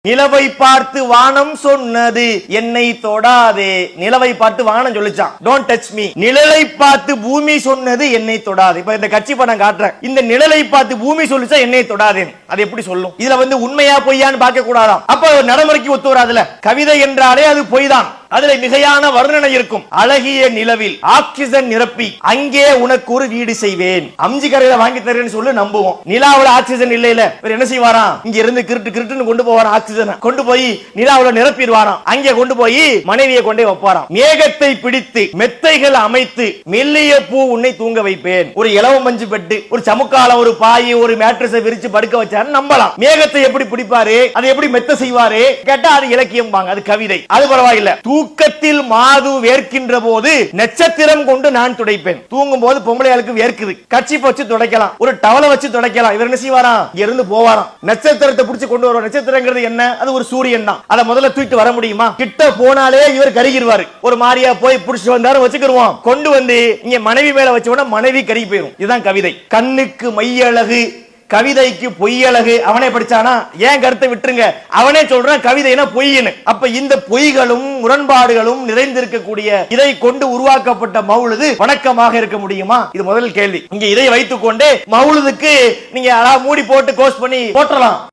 நிலவை பார்த்து வானம் சொன்னது என்னை தொடாதே. நிலவை பார்த்து வானம் சொல்லிச்சான், டோன்ட் டச் மீ. நிழலை பார்த்து பூமி சொன்னது என்னை தொடாதே. இப்ப இந்த கட்சி படம் காட்டுறேன், இந்த நிழலை பார்த்து பூமி சொல்லிச்சா என்னை தொடாதே, அது எப்படி சொல்லும்? இதுல உண்மையா பொய்யான்னு பார்க்க கூடாதாம். அப்ப நடைமுறைக்கு ஒத்து வராதுல. கவிதை என்றாலே அது பொய் தான். அதுல மிகையான வர்ணனை இருக்கும். அழகிய நிலவில் ஆக்சிஜன் நிரப்பி அங்கே உனக்கு ஒரு வீடு செய்வேன், அம்ஜி கரையில வாங்கி தரேன்னு சொல்லி நம்புவோம். நிலாவுல ஆக்சிஜன் இல்ல, என்ன செய்வாராம்? இங்க இருந்து கிருட்டுன்னு கொண்டு போவாராம். ஆக்சிஜன் கொண்டு போய் நிலாவுல நிரப்பிடுவாராம். அங்கே கொண்டு போய் மனைவியை கொண்டே வைப்பாராம். மேகத்தை பிடித்து மெத்தைகள் அமைத்து மெல்லிய பூ உன்னை தூங்க வைப்பேன். ஒரு இலவ மஞ்சு பெட்டு, ஒரு சமுக்கால, ஒரு பாய், ஒரு மேட்ரஸை விரிச்சு படுக்க வச்சாரு நம்பலாம். மேகத்தை எப்படி பிடிப்பாரு, அதை எப்படி மெத்த செய்வாரு கேட்டா அது இலக்கியம், அது கவிதை, அது பரவாயில்ல. தூக்கத்தில் மாது வேர்க்கின்ற போது நட்சத்திரம் கொண்டு நான் துடைப்பேன். தூங்கும் போது பொம்பளையாளுக்கு வேர்க்குது, கர்ச்சீப் வச்சு துடைக்கலாம், ஒரு டவலை வச்சு துடைக்கலாம். இவர் என்ன செய்வாராம்? இருந்து போவாராம், நட்சத்திரத்தை பிடிச்சு கொண்டு வருவார். நட்சத்திரங்கிறது என்ன? அது ஒரு சூரியன் தான். அதை முதல்ல தூக்கிட்டு வர முடியுமா? கிட்ட போனாலே இவர் கருகிடுவாரு. ஒரு மாதிரியா போய் பிடிச்சு வந்தாரு வச்சுக்கிருவோம். கொண்டு வந்து இங்க மனைவி மேல வச்சோம்னா மனைவி கருகி போயிடும். இதுதான் கவிதை. கண்ணுக்கு மையழகு, கவிதைக்கு பொய்யழகு. அவனே படிச்சானா? ஏன் கருத்தை விட்டுருங்க, அவனே சொல்றான் கவிதைனா பொய்ன்னு. அப்ப இந்த பொய்களும் முரண்பாடுகளும் நிறைந்திருக்கக்கூடிய இதை கொண்டு உருவாக்கப்பட்ட மௌலுது வணக்கமாக இருக்க முடியுமா? இது முதல் கேள்வி. இங்க இதை வைத்துக் கொண்டு மௌலுதுக்கு நீங்க மூடி போட்டு கோஸ் பண்ணி போட்டலாம்.